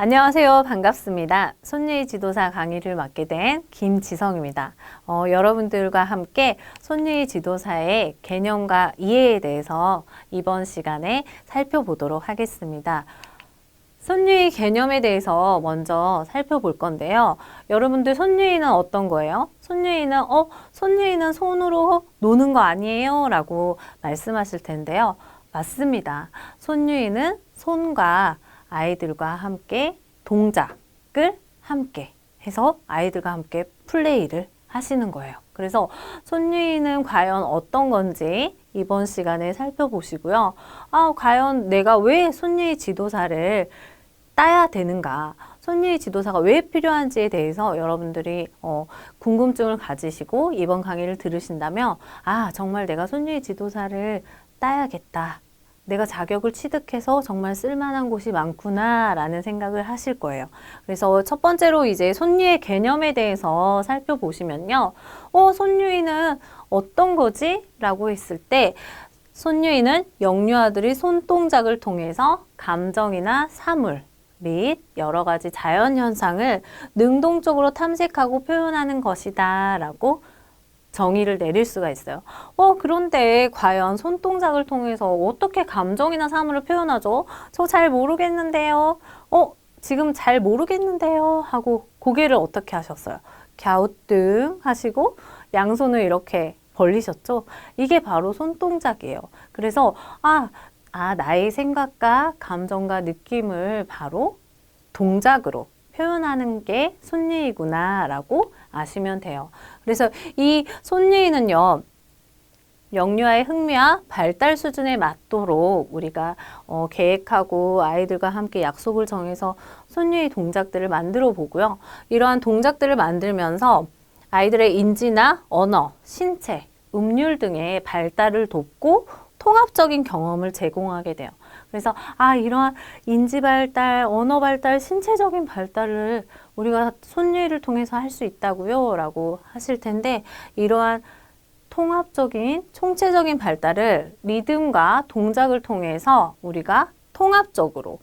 안녕하세요. 반갑습니다. 손예희 지도사 강의를 맡게 된 김지성입니다. 여러분들과 함께 손예희 지도사의 개념과 이해에 대해서 이번 시간에 살펴보도록 하겠습니다. 손예희 개념에 대해서 먼저 살펴볼 건데요. 여러분들 손예희는 어떤 거예요? 손예희는 손으로 노는 거 아니에요? 라고 말씀하실 텐데요. 맞습니다. 손예희는 손과 아이들과 함께 동작을 함께 해서 아이들과 함께 플레이를 하시는 거예요. 그래서 손예희는 과연 어떤 건지 이번 시간에 살펴보시고요. 과연 내가 왜 손예희 지도사를 따야 되는가? 손예희 지도사가 왜 필요한지에 대해서 여러분들이 궁금증을 가지시고 이번 강의를 들으신다면 정말 내가 손예희 지도사를 따야겠다. 내가 자격을 취득해서 정말 쓸만한 곳이 많구나 라는 생각을 하실 거예요. 그래서 첫 번째로 이제 손예희 개념에 대해서 살펴보시면요. 손예희는 어떤 거지? 라고 했을 때 손예희는 영유아들이 손동작을 통해서 감정이나 사물 및 여러 가지 자연 현상을 능동적으로 탐색하고 표현하는 것이다 라고 정의를 내릴 수가 있어요. 그런데 과연 손동작을 통해서 어떻게 감정이나 사물을 표현하죠? 저 잘 모르겠는데요. 지금 잘 모르겠는데요. 하고 고개를 어떻게 하셨어요? 갸우뚱 하시고 양손을 이렇게 벌리셨죠? 이게 바로 손동작이에요. 그래서 나의 생각과 감정과 느낌을 바로 동작으로 표현하는 게 손예희구나 라고 아시면 돼요. 그래서 이 손예희는요, 영유아의 흥미와 발달 수준에 맞도록 우리가 계획하고 아이들과 함께 약속을 정해서 손예희 동작들을 만들어 보고요. 이러한 동작들을 만들면서 아이들의 인지나 언어, 신체, 음률 등의 발달을 돕고 통합적인 경험을 제공하게 돼요. 그래서 이러한 인지 발달, 언어 발달, 신체적인 발달을 우리가 손예희를 통해서 할 수 있다고요? 라고 하실 텐데 이러한 통합적인, 총체적인 발달을 리듬과 동작을 통해서 우리가 통합적으로,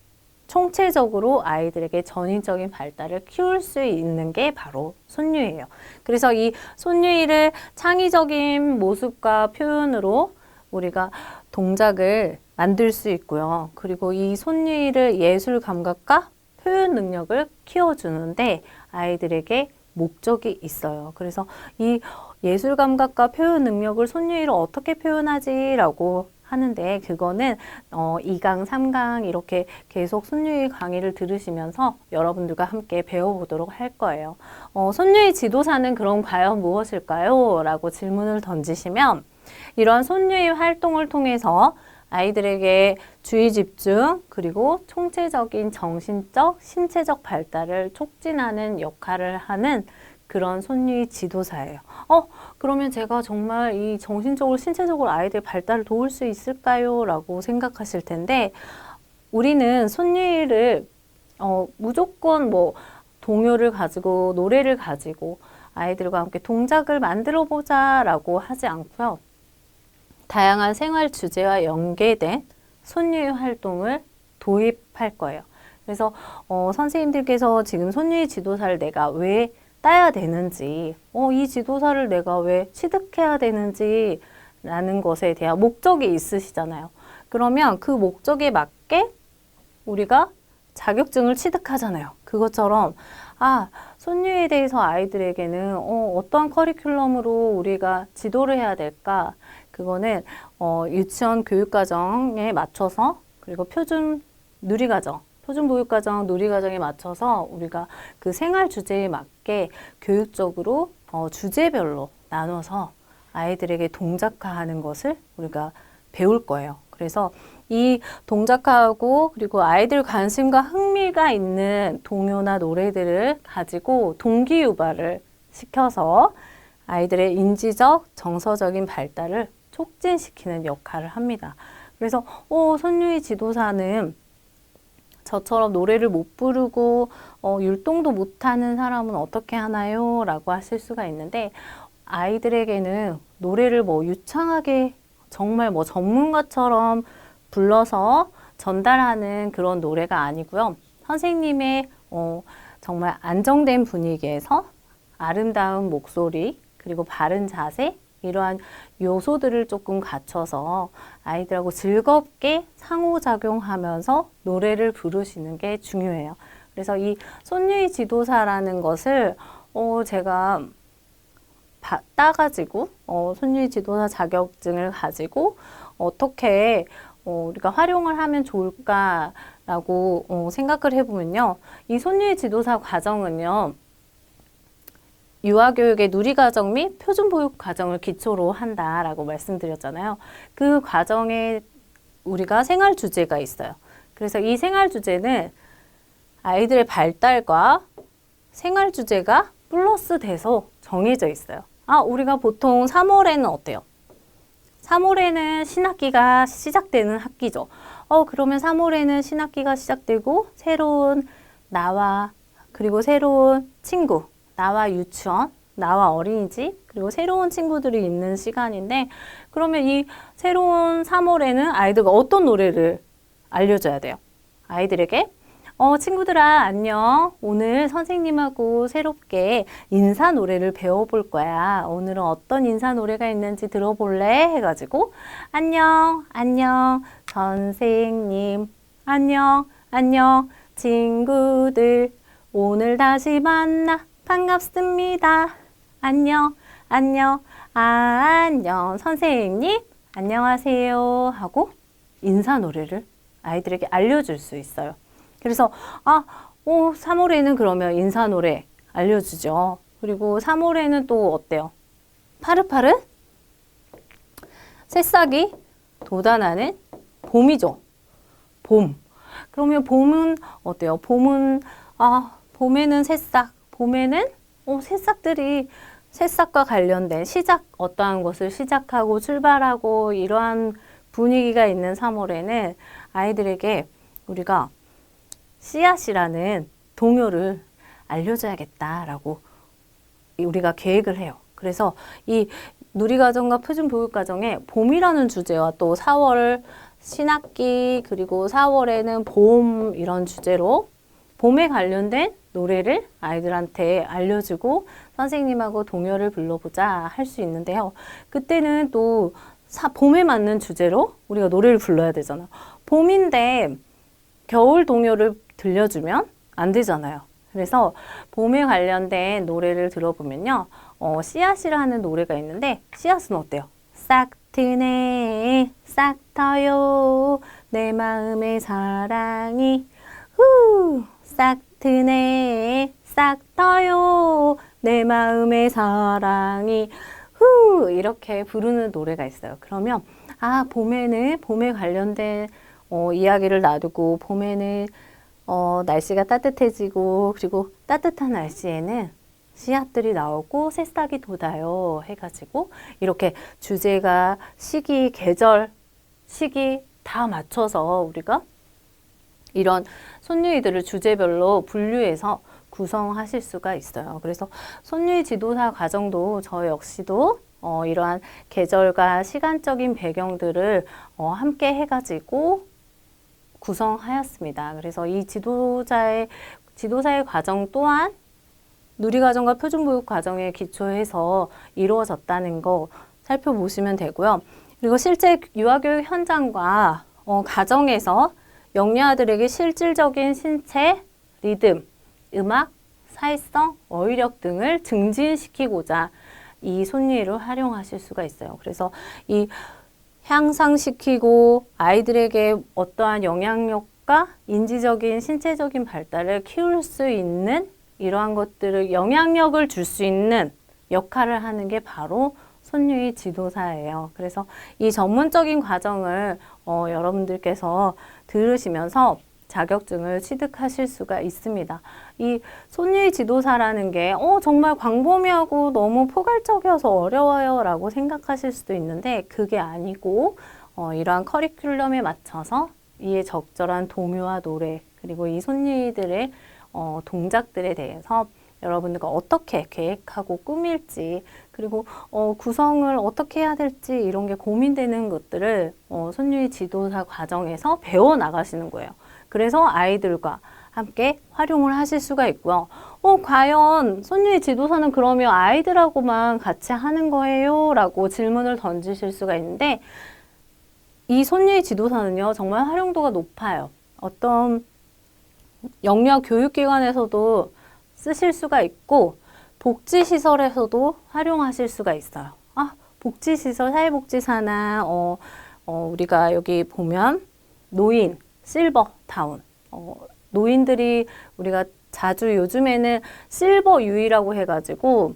총체적으로 아이들에게 전인적인 발달을 키울 수 있는 게 바로 손예희예요. 그래서 이 손예희를 창의적인 모습과 표현으로 우리가 동작을 만들 수 있고요. 그리고 이 손예희를 예술 감각과 표현 능력을 키워주는데 아이들에게 목적이 있어요. 그래서 이 예술 감각과 표현 능력을 손예희를 어떻게 표현하지라고 하는데 그거는 2강, 3강 이렇게 계속 손예희 강의를 들으시면서 여러분들과 함께 배워보도록 할 거예요. 손예희 지도사는 그럼 과연 무엇일까요? 라고 질문을 던지시면 이러한 손예희 활동을 통해서 아이들에게 주의 집중 그리고 총체적인 정신적, 신체적 발달을 촉진하는 역할을 하는 그런 손예희 지도사예요. 그러면 제가 정말 이 정신적으로, 신체적으로 아이들 발달을 도울 수 있을까요? 라고 생각하실 텐데 우리는 손예희를 무조건 동요를 가지고 노래를 가지고 아이들과 함께 동작을 만들어 보자 라고 하지 않고요. 다양한 생활 주제와 연계된 손예희 활동을 도입할 거예요. 그래서 선생님들께서 지금 손예희 지도사를 내가 왜 따야 되는지, 이 지도사를 내가 왜 취득해야 되는지 라는 것에 대한 목적이 있으시잖아요. 그러면 그 목적에 맞게 우리가 자격증을 취득하잖아요. 그것처럼 손예희에 대해서 아이들에게는 어떠한 커리큘럼으로 우리가 지도를 해야 될까? 그거는 유치원 교육과정에 맞춰서 그리고 표준 누리과정, 표준보육과정, 누리과정에 맞춰서 우리가 그 생활 주제에 맞게 교육적으로 주제별로 나눠서 아이들에게 동작화하는 것을 우리가 배울 거예요. 그래서 이 동작화하고 그리고 아이들 관심과 흥미가 있는 동요나 노래들을 가지고 동기유발을 시켜서 아이들의 인지적, 정서적인 발달을 촉진시키는 역할을 합니다. 그래서 손예희 지도사는 저처럼 노래를 못 부르고 율동도 못하는 사람은 어떻게 하나요? 라고 하실 수가 있는데 아이들에게는 노래를 유창하게 정말 전문가처럼 불러서 전달하는 그런 노래가 아니고요. 선생님의 정말 안정된 분위기에서 아름다운 목소리, 그리고 바른 자세, 이러한 요소들을 조금 갖춰서 아이들하고 즐겁게 상호작용하면서 노래를 부르시는 게 중요해요. 그래서 이 손유희 지도사라는 것을 제가 따가지고 손유희 지도사 자격증을 가지고 어떻게 우리가 활용을 하면 좋을까라고 생각을 해보면요. 이 손유희 지도사 과정은요. 유아교육의 누리과정 및 표준보육 과정을 기초로 한다라고 말씀드렸잖아요. 그 과정에 우리가 생활 주제가 있어요. 그래서 이 생활 주제는 아이들의 발달과 생활 주제가 플러스 돼서 정해져 있어요. 우리가 보통 3월에는 어때요? 3월에는 신학기가 시작되는 학기죠. 그러면 3월에는 신학기가 시작되고 새로운 나와 그리고 새로운 친구, 나와 유치원, 나와 어린이집, 그리고 새로운 친구들이 있는 시간인데 그러면 이 새로운 3월에는 아이들과 어떤 노래를 알려줘야 돼요? 아이들에게 친구들아 안녕, 오늘 선생님하고 새롭게 인사 노래를 배워볼 거야. 오늘은 어떤 인사 노래가 있는지 들어볼래? 해가지고 안녕 안녕 선생님, 안녕 안녕 친구들, 오늘 다시 만나 반갑습니다. 안녕 안녕 안녕 선생님 안녕하세요 하고 인사 노래를 아이들에게 알려줄 수 있어요. 그래서 3월에는 그러면 인사 노래 알려주죠. 그리고 3월에는 또 어때요? 파릇파릇? 새싹이 돋아나는 봄이죠. 봄. 그러면 봄은 어때요? 봄에는 새싹. 봄에는 새싹들이 새싹과 관련된 시작, 어떠한 것을 시작하고 출발하고 이러한 분위기가 있는 3월에는 아이들에게 우리가 씨앗이라는 동요를 알려줘야겠다라고 우리가 계획을 해요. 그래서 이 누리과정과 표준보육과정에 봄이라는 주제와 또 4월 신학기 그리고 4월에는 봄 이런 주제로 봄에 관련된 노래를 아이들한테 알려주고 선생님하고 동요를 불러보자 할 수 있는데요. 그때는 또 봄에 맞는 주제로 우리가 노래를 불러야 되잖아요. 봄인데 겨울 동요를 들려주면 안 되잖아요. 그래서 봄에 관련된 노래를 들어보면요. 씨앗이라는 노래가 있는데 씨앗은 어때요? 싹 트네 싹 터요 내 마음의 사랑이 싹 트네 싹 터요 내 마음의 사랑이 이렇게 부르는 노래가 있어요. 그러면 봄에는 봄에 관련된 이야기를 놔두고 봄에는 날씨가 따뜻해지고 그리고 따뜻한 날씨에는 씨앗들이 나오고 새싹이 돋아요 해가지고 이렇게 주제가 시기, 계절, 시기 다 맞춰서 우리가 이런 손유이들을 주제별로 분류해서 구성하실 수가 있어요. 그래서 손유이 지도사 과정도 저 역시도 이러한 계절과 시간적인 배경들을 함께 해가지고 구성하였습니다. 그래서 이 지도사의 과정 또한 누리과정과 표준보육 과정에 기초해서 이루어졌다는 거 살펴보시면 되고요. 그리고 실제 유아교육 현장과 가정에서 영유아들에게 실질적인 신체, 리듬, 음악, 사회성, 어휘력 등을 증진시키고자 이 손유이를 활용하실 수가 있어요. 그래서 이 향상시키고 아이들에게 어떠한 영향력과 인지적인 신체적인 발달을 키울 수 있는 이러한 것들을 영향력을 줄 수 있는 역할을 하는 게 바로 손유이 지도사예요. 그래서 이 전문적인 과정을 여러분들께서 들으시면서 자격증을 취득하실 수가 있습니다. 이 손유이 지도사라는 게 정말 광범위하고 너무 포괄적이어서 어려워요 라고 생각하실 수도 있는데 그게 아니고 이러한 커리큘럼에 맞춰서 이에 적절한 동요와 노래 그리고 이 손유이들의 동작들에 대해서 여러분들과 어떻게 계획하고 꾸밀지 그리고 구성을 어떻게 해야 될지 이런 게 고민되는 것들을 손유이 지도사 과정에서 배워 나가시는 거예요. 그래서 아이들과 함께 활용을 하실 수가 있고요. 과연 손유희 지도사는 그러면 아이들하고만 같이 하는 거예요? 라고 질문을 던지실 수가 있는데, 이 손유희 지도사는요, 정말 활용도가 높아요. 어떤 영유아 교육기관에서도 쓰실 수가 있고, 복지시설에서도 활용하실 수가 있어요. 복지시설, 사회복지사나, 우리가 여기 보면, 노인, 실버타운, 노인들이 우리가 자주 요즘에는 실버유이라고 해가지고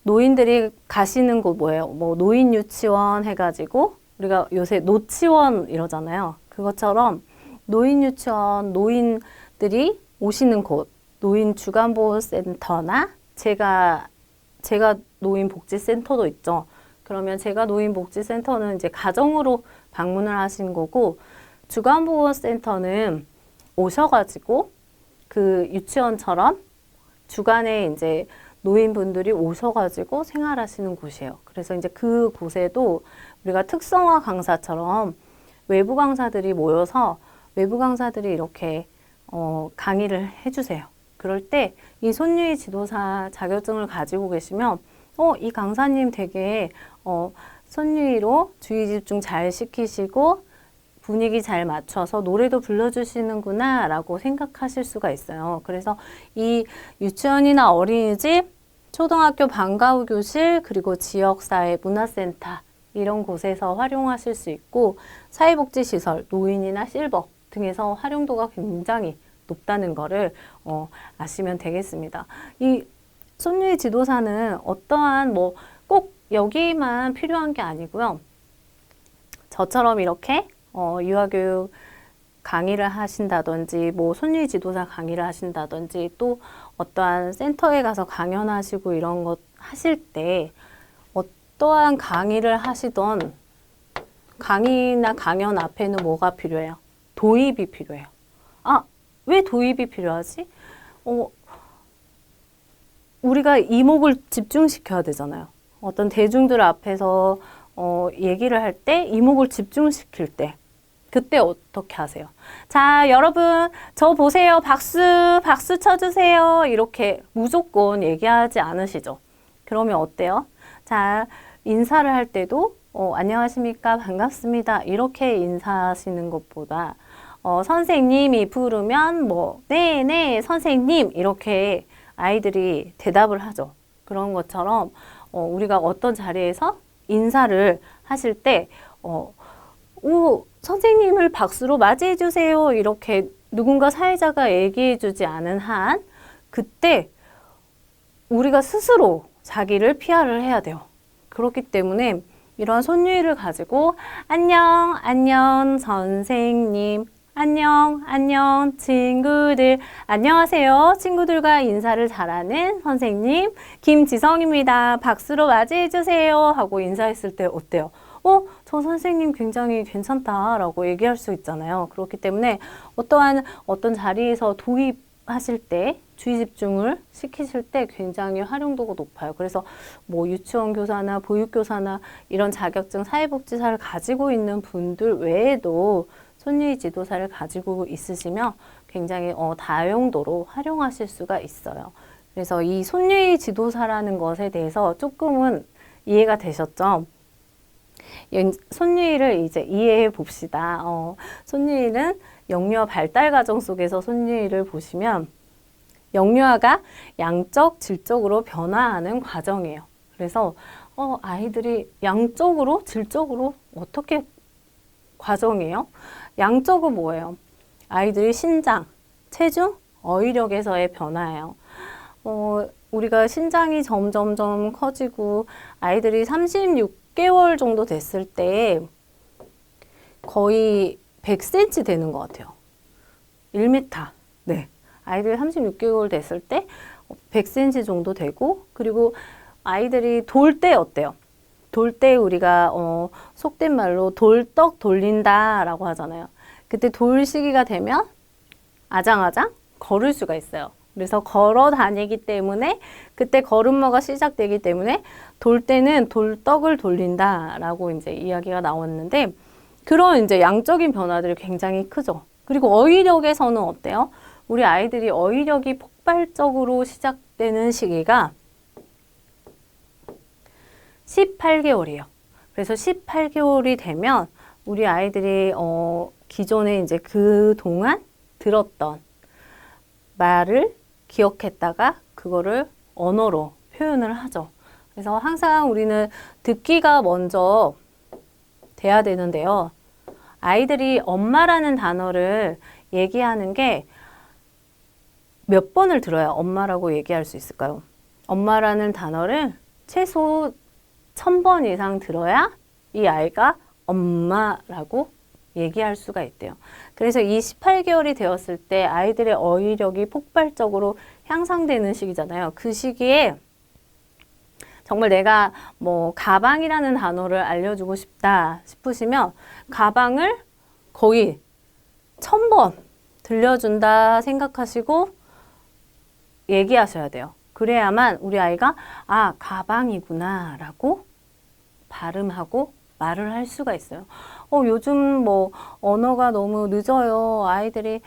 노인들이 가시는 곳 뭐예요? 뭐 노인 유치원 해가지고 우리가 요새 노치원 이러잖아요. 그것처럼 노인 유치원, 노인들이 오시는 곳, 노인 주간보호센터나 제가 노인복지센터도 있죠. 그러면 제가 노인복지센터는 이제 가정으로 방문을 하신 거고, 주간보호센터는 오셔가지고 그 유치원처럼 주간에 이제 노인분들이 오셔가지고 생활하시는 곳이에요. 그래서 이제 그 곳에도 우리가 특성화 강사처럼 외부 강사들이 모여서 외부 강사들이 이렇게 강의를 해주세요. 그럴 때 이 손유희 지도사 자격증을 가지고 계시면 이 강사님 되게 손유희로 주의 집중 잘 시키시고 분위기 잘 맞춰서 노래도 불러주시는구나 라고 생각하실 수가 있어요. 그래서 이 유치원이나 어린이집, 초등학교 방과후 교실, 그리고 지역사회 문화센터 이런 곳에서 활용하실 수 있고, 사회복지시설, 노인이나 실버 등에서 활용도가 굉장히 높다는 거를 아시면 되겠습니다. 이 손유희 지도사는 어떠한 꼭 여기만 필요한 게 아니고요. 저처럼 이렇게 유아교육 강의를 하신다든지, 손유희 지도사 강의를 하신다든지, 또 어떠한 센터에 가서 강연하시고 이런 것 하실 때 어떠한 강의를 하시던 강의나 강연 앞에는 뭐가 필요해요? 도입이 필요해요. 왜 도입이 필요하지? 우리가 이목을 집중시켜야 되잖아요. 어떤 대중들 앞에서 얘기를 할 때, 이목을 집중시킬 때, 그때 어떻게 하세요? 자, 여러분, 저 보세요. 박수 쳐주세요. 이렇게 무조건 얘기하지 않으시죠? 그러면 어때요? 자, 인사를 할 때도, 안녕하십니까? 반갑습니다. 이렇게 인사하시는 것보다, 선생님이 부르면 네, 선생님. 이렇게 아이들이 대답을 하죠. 그런 것처럼, 우리가 어떤 자리에서 인사를 하실 때, 선생님을 박수로 맞이해 주세요. 이렇게 누군가 사회자가 얘기해 주지 않은 한, 그때 우리가 스스로 자기를 PR을 해야 돼요. 그렇기 때문에 이러한 손유희를 가지고 안녕 선생님, 안녕 친구들, 안녕하세요. 친구들과 인사를 잘하는 선생님 김지성입니다. 박수로 맞이해 주세요 하고 인사했을 때 어때요? 저 선생님 굉장히 괜찮다라고 얘기할 수 있잖아요. 그렇기 때문에 어떤 자리에서 도입하실 때, 주의 집중을 시키실 때 굉장히 활용도가 높아요. 그래서 유치원 교사나 보육교사나 이런 자격증 사회복지사를 가지고 있는 분들 외에도 손유희 지도사를 가지고 있으시면 굉장히 다용도로 활용하실 수가 있어요. 그래서 이 손유희 지도사라는 것에 대해서 조금은 이해가 되셨죠? 손유희를 이제 이해해 봅시다. 손유희는 영유아 발달 과정 속에서 손유희를 보시면 영유아가 양적, 질적으로 변화하는 과정이에요. 그래서 아이들이 양적으로, 질적으로 어떻게 과정이에요? 양적은 뭐예요? 아이들이 신장, 체중, 어휘력에서의 변화예요. 우리가 신장이 점점점 커지고 아이들이 36개월 정도 됐을 때 거의 100cm 되는 것 같아요. 1m. 네. 아이들이 36개월 됐을 때 100cm 정도 되고, 그리고 아이들이 돌 때 어때요? 돌 때 우리가 속된 말로 돌떡 돌린다 라고 하잖아요. 그때 돌 시기가 되면 아장아장 걸을 수가 있어요. 그래서 걸어 다니기 때문에 그때 걸음마가 시작되기 때문에 돌 때는 돌떡을 돌린다 라고 이제 이야기가 나왔는데, 그런 이제 양적인 변화들이 굉장히 크죠. 그리고 어휘력에서는 어때요? 우리 아이들이 어휘력이 폭발적으로 시작되는 시기가 18개월이에요. 그래서 18개월이 되면 우리 아이들이 기존에 이제 그동안 들었던 말을 기억했다가 그거를 언어로 표현을 하죠. 그래서 항상 우리는 듣기가 먼저 돼야 되는데요. 아이들이 엄마라는 단어를 얘기하는 게 몇 번을 들어야 엄마라고 얘기할 수 있을까요? 엄마라는 단어를 최소 1000번 이상 들어야 이 아이가 엄마라고 얘기할 수가 있대요. 그래서 이 18개월이 되었을 때 아이들의 어휘력이 폭발적으로 향상되는 시기잖아요. 그 시기에 정말 내가 뭐 가방이라는 단어를 알려주고 싶다 싶으시면 가방을 거의 1000번 들려준다 생각하시고 얘기하셔야 돼요. 그래야만 우리 아이가 아, 가방이구나 라고 발음하고 말을 할 수가 있어요. 요즘 뭐 언어가 너무 늦어요. 아이들이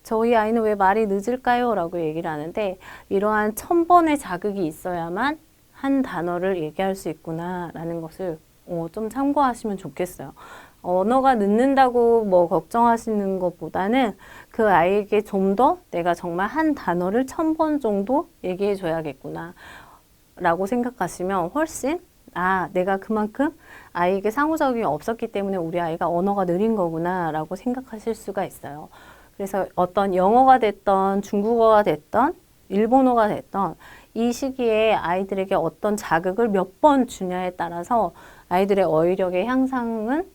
저희 아이는 왜 말이 늦을까요? 라고 얘기를 하는데 이러한 1000번의 자극이 있어야만 한 단어를 얘기할 수 있구나 라는 것을 좀 참고하시면 좋겠어요. 언어가 늦는다고 뭐 걱정하시는 것보다는 그 아이에게 좀 더 내가 정말 한 단어를 1000번 정도 얘기해 줘야겠구나 라고 생각하시면 훨씬 내가 그만큼 아이에게 상호작용이 없었기 때문에 우리 아이가 언어가 느린 거구나 라고 생각하실 수가 있어요. 그래서 어떤 영어가 됐던 중국어가 됐던 일본어가 됐던 이 시기에 아이들에게 어떤 자극을 몇 번 주냐에 따라서 아이들의 어휘력의 향상은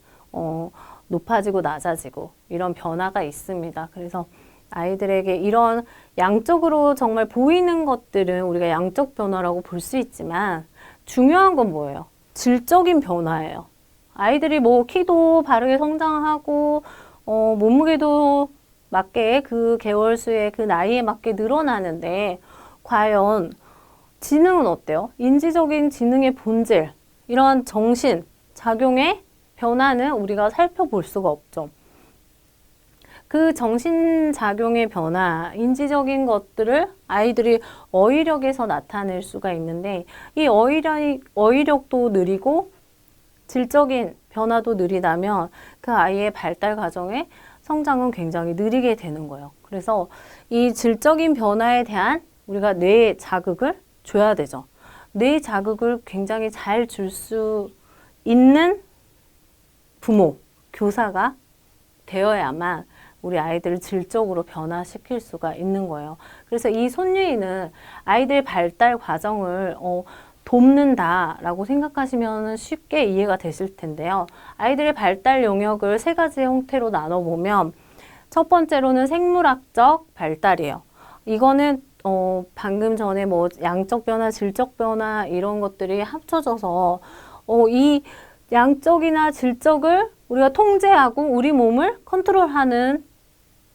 높아지고 낮아지고 이런 변화가 있습니다. 그래서 아이들에게 이런 양적으로 정말 보이는 것들은 우리가 양적 변화라고 볼 수 있지만 중요한 건 뭐예요? 질적인 변화예요. 아이들이 뭐 키도 바르게 성장하고 몸무게도 맞게 그 개월 수에 그 나이에 맞게 늘어나는데 과연 지능은 어때요? 인지적인 지능의 본질, 이런 정신, 작용의 변화는 우리가 살펴볼 수가 없죠. 그 정신작용의 변화, 인지적인 것들을 아이들이 어휘력에서 나타낼 수가 있는데 이 어휘력도 느리고 질적인 변화도 느리다면 그 아이의 발달 과정의 성장은 굉장히 느리게 되는 거예요. 그래서 이 질적인 변화에 대한 우리가 뇌 자극을 줘야 되죠. 뇌 자극을 굉장히 잘 줄 수 있는 부모, 교사가 되어야만 우리 아이들을 질적으로 변화시킬 수가 있는 거예요. 그래서 이 손유이는 아이들 발달 과정을 돕는다라고 생각하시면 쉽게 이해가 되실 텐데요. 아이들의 발달 영역을 세 가지 형태로 나눠보면 첫 번째로는 생물학적 발달이에요. 이거는 방금 전에 뭐 양적 변화, 질적 변화 이런 것들이 합쳐져서 이 양적이나 질적을 우리가 통제하고 우리 몸을 컨트롤하는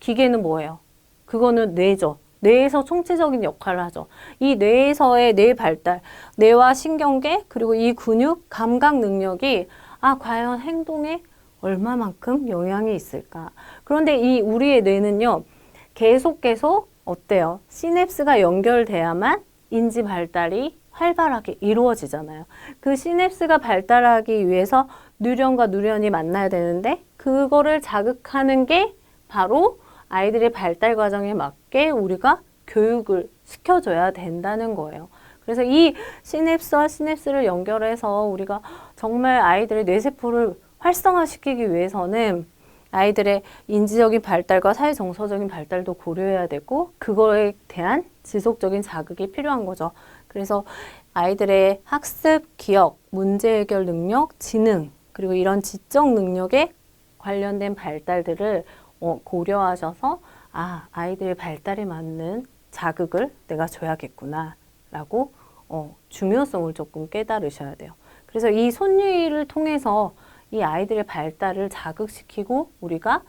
기계는 뭐예요? 그거는 뇌죠. 뇌에서 총체적인 역할을 하죠. 이 뇌에서의 뇌 발달, 뇌와 신경계 그리고 이 근육, 감각 능력이 과연 행동에 얼마만큼 영향이 있을까? 그런데 이 우리의 뇌는요, 계속 어때요? 시냅스가 연결돼야만 인지 발달이 활발하게 이루어지잖아요. 그 시냅스가 발달하기 위해서 뉴런과 뉴런이 만나야 되는데 그거를 자극하는 게 바로 아이들의 발달 과정에 맞게 우리가 교육을 시켜줘야 된다는 거예요. 그래서 이 시냅스와 시냅스를 연결해서 우리가 정말 아이들의 뇌세포를 활성화시키기 위해서는 아이들의 인지적인 발달과 사회정서적인 발달도 고려해야 되고 그거에 대한 지속적인 자극이 필요한 거죠. 그래서 아이들의 학습, 기억, 문제 해결 능력, 지능 그리고 이런 지적 능력에 관련된 발달들을 고려하셔서 아이들의 발달에 맞는 자극을 내가 줘야겠구나 라고 중요성을 조금 깨달으셔야 돼요. 그래서 이 손유이를 통해서 이 아이들의 발달을 자극시키고 우리가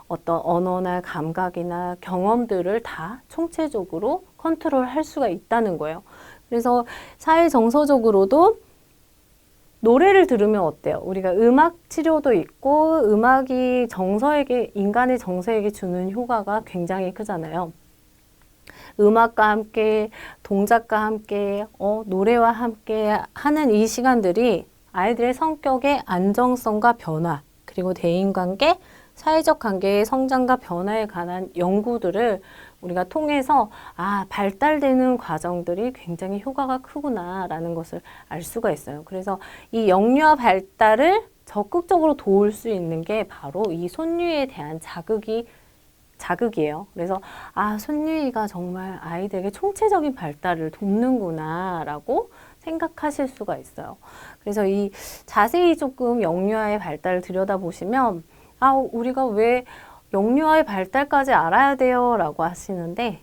어떤 언어나 감각이나 경험들을 다 총체적으로 컨트롤할 수가 있다는 거예요. 그래서 사회정서적으로도 노래를 들으면 어때요? 우리가 음악 치료도 있고 음악이 인간의 정서에게 주는 효과가 굉장히 크잖아요. 음악과 함께, 동작과 함께, 노래와 함께 하는 이 시간들이 아이들의 성격의 안정성과 변화, 그리고 대인관계, 사회적 관계의 성장과 변화에 관한 연구들을 우리가 통해서 발달되는 과정들이 굉장히 효과가 크구나라는 것을 알 수가 있어요. 그래서 이 영유아 발달을 적극적으로 도울 수 있는 게 바로 이 손유에 대한 자극이에요. 그래서 손유이가 정말 아이들에게 총체적인 발달을 돕는구나라고 생각하실 수가 있어요. 그래서 이 자세히 조금 영유아의 발달을 들여다보시면 우리가 왜 영유아의 발달까지 알아야 돼요? 라고 하시는데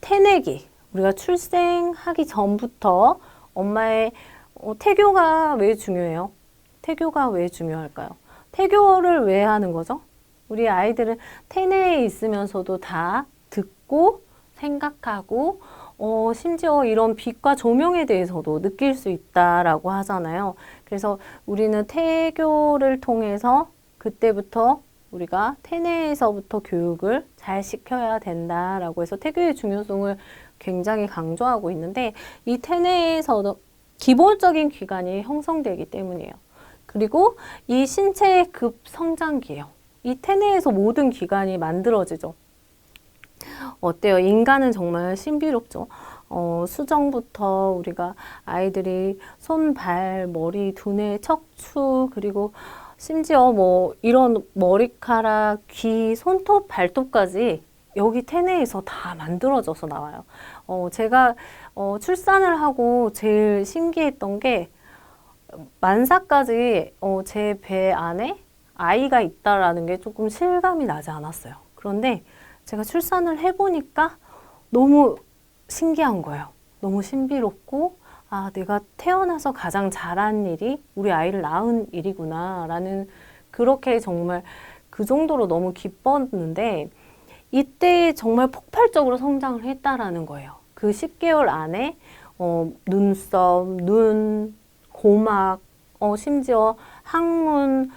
태내기, 우리가 출생하기 전부터 엄마의 태교가 왜 중요해요? 태교가 왜 중요할까요? 태교를 왜 하는 거죠? 우리 아이들은 태내에 있으면서도 다 듣고 생각하고 심지어 이런 빛과 조명에 대해서도 느낄 수 있다라고 하잖아요. 그래서 우리는 태교를 통해서 그때부터 우리가 태내에서부터 교육을 잘 시켜야 된다라고 해서 태교의 중요성을 굉장히 강조하고 있는데 이 태내에서도 기본적인 기관이 형성되기 때문이에요. 그리고 이 신체의 급성장기예요. 이 태내에서 모든 기관이 만들어지죠. 어때요? 인간은 정말 신비롭죠. 수정부터 우리가 아이들이 손, 발, 머리, 두뇌, 척추, 그리고 심지어 이런 머리카락, 귀, 손톱, 발톱까지 여기 태내에서 다 만들어져서 나와요. 제가 출산을 하고 제일 신기했던 게 만사까지 제 배 안에 아이가 있다라는 게 조금 실감이 나지 않았어요. 그런데 제가 출산을 해보니까 너무 신기한 거예요. 너무 신비롭고 내가 태어나서 가장 잘한 일이 우리 아이를 낳은 일이구나 라는, 그렇게 정말 그 정도로 너무 기뻤는데 이때 정말 폭발적으로 성장을 했다라는 거예요. 그 10개월 안에 눈썹, 눈, 고막, 심지어 항문,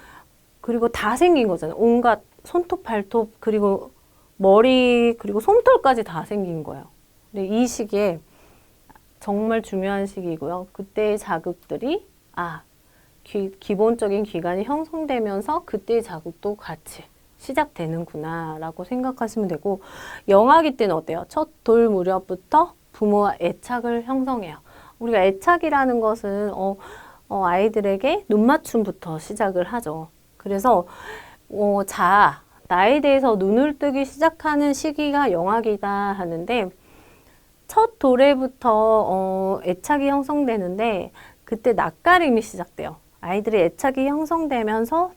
그리고 다 생긴 거잖아요. 온갖 손톱, 발톱, 그리고 머리, 그리고 솜털까지 다 생긴 거예요. 근데 이 시기에 정말 중요한 시기고요. 그때의 자극들이 기본적인 기관이 형성되면서 그때의 자극도 같이 시작되는구나 라고 생각하시면 되고, 영아기 때는 어때요? 첫 돌 무렵부터 부모와 애착을 형성해요. 우리가 애착이라는 것은 아이들에게 눈맞춤부터 시작을 하죠. 그래서 나에 대해서 눈을 뜨기 시작하는 시기가 영아기다 하는데, 첫 돌에부터 애착이 형성되는데 그때 낯가림이 시작돼요. 아이들의 애착이 형성되면서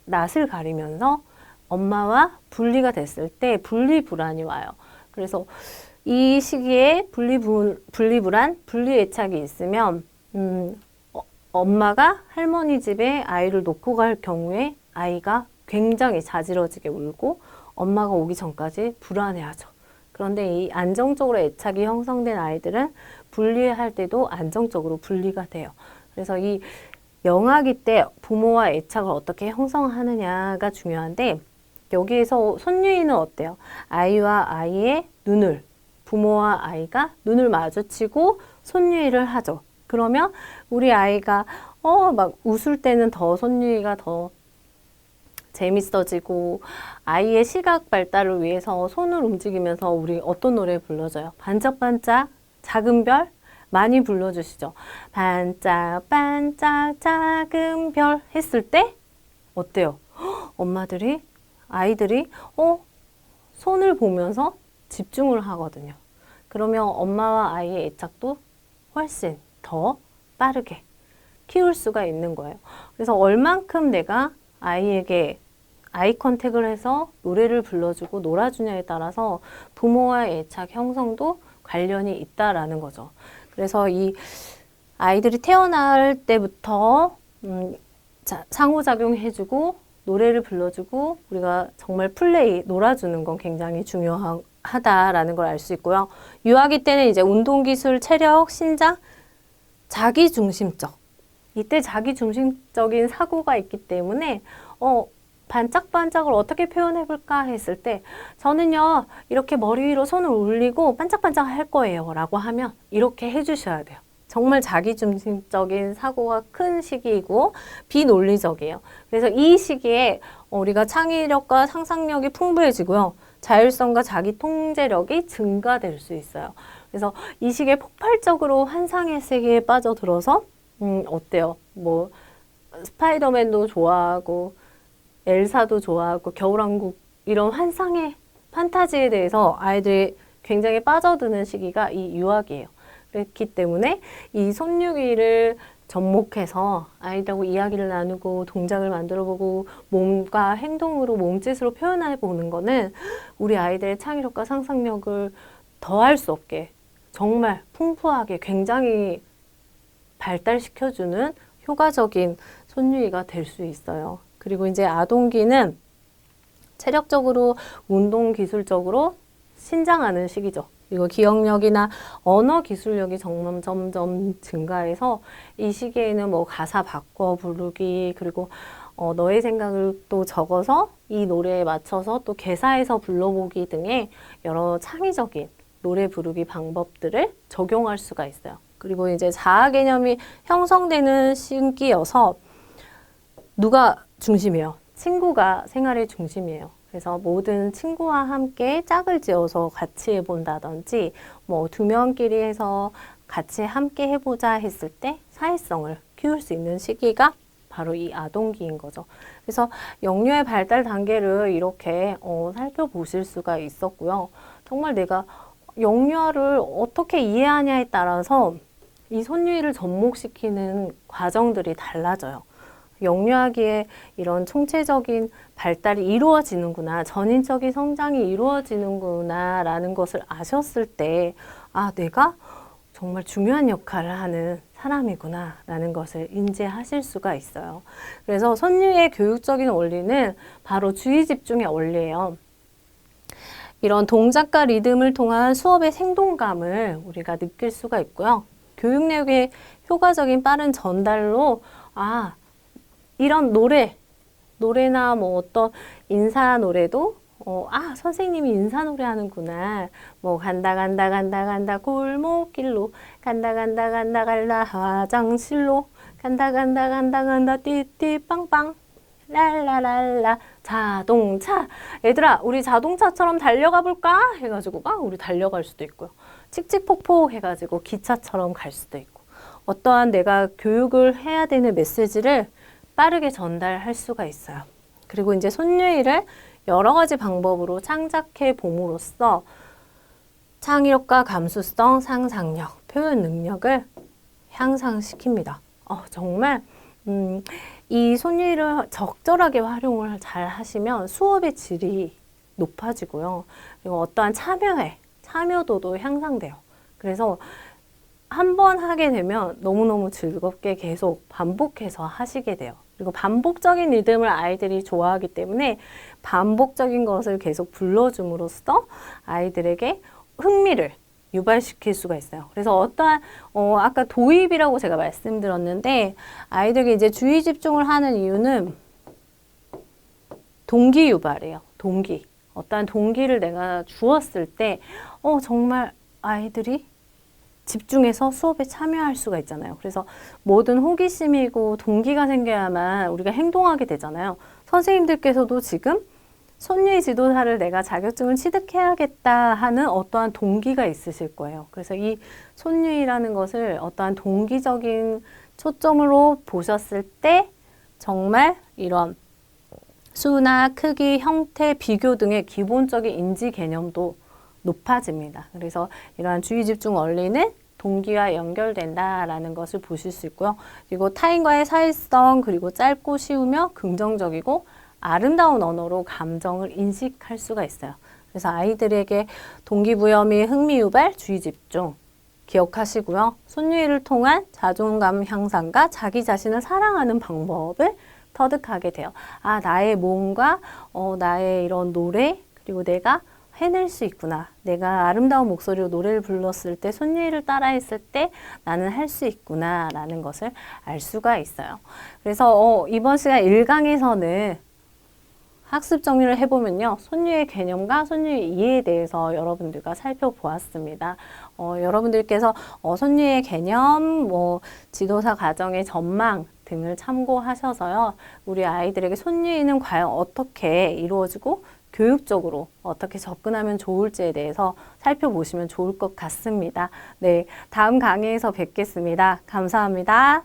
낯을 가리면서 엄마와 분리가 됐을 때 분리불안이 와요. 그래서 이 시기에 분리불안, 분리애착이 있으면 엄마가 할머니 집에 아이를 놓고 갈 경우에 아이가 굉장히 자지러지게 울고 엄마가 오기 전까지 불안해하죠. 그런데 이 안정적으로 애착이 형성된 아이들은 분리할 때도 안정적으로 분리가 돼요. 그래서 이 영아기 때 부모와 애착을 어떻게 형성하느냐가 중요한데, 여기에서 손유이는 어때요? 아이와 아이의 눈을, 부모와 아이가 눈을 마주치고 손유이를 하죠. 그러면 우리 아이가 막 웃을 때는 더 손유이가 더 재밌어지고, 아이의 시각 발달을 위해서 손을 움직이면서 우리 어떤 노래 불러줘요? 반짝반짝 작은 별 많이 불러주시죠. 반짝반짝 작은 별 했을 때 어때요? 엄마들이, 아이들이 손을 보면서 집중을 하거든요. 그러면 엄마와 아이의 애착도 훨씬 더 빠르게 키울 수가 있는 거예요. 그래서 얼만큼 내가 아이에게 아이 컨택을 해서 노래를 불러주고 놀아주냐에 따라서 부모와의 애착 형성도 관련이 있다라는 거죠. 그래서 이 아이들이 태어날 때부터 상호작용해주고 노래를 불러주고 우리가 정말 놀아주는 건 굉장히 중요하다라는 걸 알 수 있고요. 유아기 때는 이제 운동기술, 체력, 신장, 자기중심적. 이때 자기중심적인 사고가 있기 때문에 반짝반짝을 어떻게 표현해볼까 했을 때 저는요 이렇게 머리 위로 손을 올리고 반짝반짝 할 거예요 라고 하면 이렇게 해주셔야 돼요. 정말 자기중심적인 사고가 큰 시기이고 비논리적이에요. 그래서 이 시기에 우리가 창의력과 상상력이 풍부해지고요. 자율성과 자기 통제력이 증가될 수 있어요. 그래서 이 시기에 폭발적으로 환상의 세계에 빠져들어서 어때요? 뭐 스파이더맨도 좋아하고 엘사도 좋아하고 겨울왕국 이런 환상의 판타지에 대해서 아이들이 굉장히 빠져드는 시기가 이 유아기예요. 그렇기 때문에 이 손육이를 접목해서 아이들하고 이야기를 나누고 동작을 만들어보고 몸과 행동으로 몸짓으로 표현해보는 거는 우리 아이들의 창의력과 상상력을 더할 수 없게 정말 풍부하게 굉장히 발달시켜주는 효과적인 손유이가 될 수 있어요. 그리고 이제 아동기는 체력적으로 운동 기술적으로 신장하는 시기죠. 그리고 기억력이나 언어 기술력이 점점 증가해서 이 시기에는 뭐 가사 바꿔 부르기 그리고 너의 생각을 또 적어서 이 노래에 맞춰서 또 개사해서 불러보기 등의 여러 창의적인 노래 부르기 방법들을 적용할 수가 있어요. 그리고 이제 자아 개념이 형성되는 시기여서 누가 중심이에요? 친구가 생활의 중심이에요. 그래서 모든 친구와 함께 짝을 지어서 같이 해본다든지 뭐 두 명끼리 해서 같이 함께 해보자 했을 때 사회성을 키울 수 있는 시기가 바로 이 아동기인 거죠. 그래서 영유의 발달 단계를 이렇게 살펴보실 수가 있었고요. 정말 내가 영유아를 어떻게 이해하냐에 따라서 이 손유이를 접목시키는 과정들이 달라져요. 영유아기에 이런 총체적인 발달이 이루어지는구나, 전인적인 성장이 이루어지는구나 라는 것을 아셨을 때 아, 내가 정말 중요한 역할을 하는 사람이구나 라는 것을 인지하실 수가 있어요. 그래서 손유의 교육적인 원리는 바로 주의 집중의 원리예요. 이런 동작과 리듬을 통한 수업의 생동감을 우리가 느낄 수가 있고요. 교육 내용의 효과적인 빠른 전달로 이런 노래나 뭐 어떤 인사 노래도 선생님이 인사 노래 하는구나. 뭐 간다 골목길로 간다 갈라 화장실로 간다 띠띠 빵빵 랄라랄라 자동차 얘들아 우리 자동차처럼 달려가 볼까? 해가지고 막 우리 달려갈 수도 있고요. 칙칙폭폭 해가지고 기차처럼 갈 수도 있고 어떠한 내가 교육을 해야 되는 메시지를 빠르게 전달할 수가 있어요. 그리고 이제 손유이를 여러 가지 방법으로 창작해 봄으로써 창의력과 감수성, 상상력, 표현 능력을 향상시킵니다. 정말 이 손유이를 적절하게 활용을 잘 하시면 수업의 질이 높아지고요. 그리고 어떠한 참여도도 향상돼요. 그래서 한 번 하게 되면 너무너무 즐겁게 계속 반복해서 하시게 돼요. 그리고 반복적인 리듬을 아이들이 좋아하기 때문에 반복적인 것을 계속 불러줌으로써 아이들에게 흥미를 유발시킬 수가 있어요. 그래서 어떠한 아까 도입이라고 제가 말씀드렸는데 아이들에게 이제 주의 집중을 하는 이유는 동기 유발이에요. 동기. 어떠한 동기를 내가 주었을 때 정말 아이들이 집중해서 수업에 참여할 수가 있잖아요. 그래서 모든 호기심이고 동기가 생겨야만 우리가 행동하게 되잖아요. 선생님들께서도 지금 손유이 지도사를 내가 자격증을 취득해야겠다 하는 어떠한 동기가 있으실 거예요. 그래서 이 손유이라는 것을 어떠한 동기적인 초점으로 보셨을 때 정말 이런 수나 크기, 형태, 비교 등의 기본적인 인지 개념도 높아집니다. 그래서 이러한 주의 집중 원리는 동기와 연결된다라는 것을 보실 수 있고요. 그리고 타인과의 사회성, 그리고 짧고 쉬우며 긍정적이고 아름다운 언어로 감정을 인식할 수가 있어요. 그래서 아이들에게 동기부여 및 흥미 유발, 주의 집중 기억하시고요. 손유이를 통한 자존감 향상과 자기 자신을 사랑하는 방법을 터득하게 돼요. 나의 몸과 나의 이런 노래, 그리고 내가 해낼 수 있구나. 내가 아름다운 목소리로 노래를 불렀을 때, 손유이를 따라했을 때 나는 할 수 있구나 라는 것을 알 수가 있어요. 그래서 이번 시간 1강에서는 학습 정리를 해보면요. 손유의 개념과 손유의 이해에 대해서 여러분들과 살펴보았습니다. 여러분들께서 손유의 개념, 지도사 과정의 전망 등을 참고하셔서요. 우리 아이들에게 손유의는 과연 어떻게 이루어지고 교육적으로 어떻게 접근하면 좋을지에 대해서 살펴보시면 좋을 것 같습니다. 네, 다음 강의에서 뵙겠습니다. 감사합니다.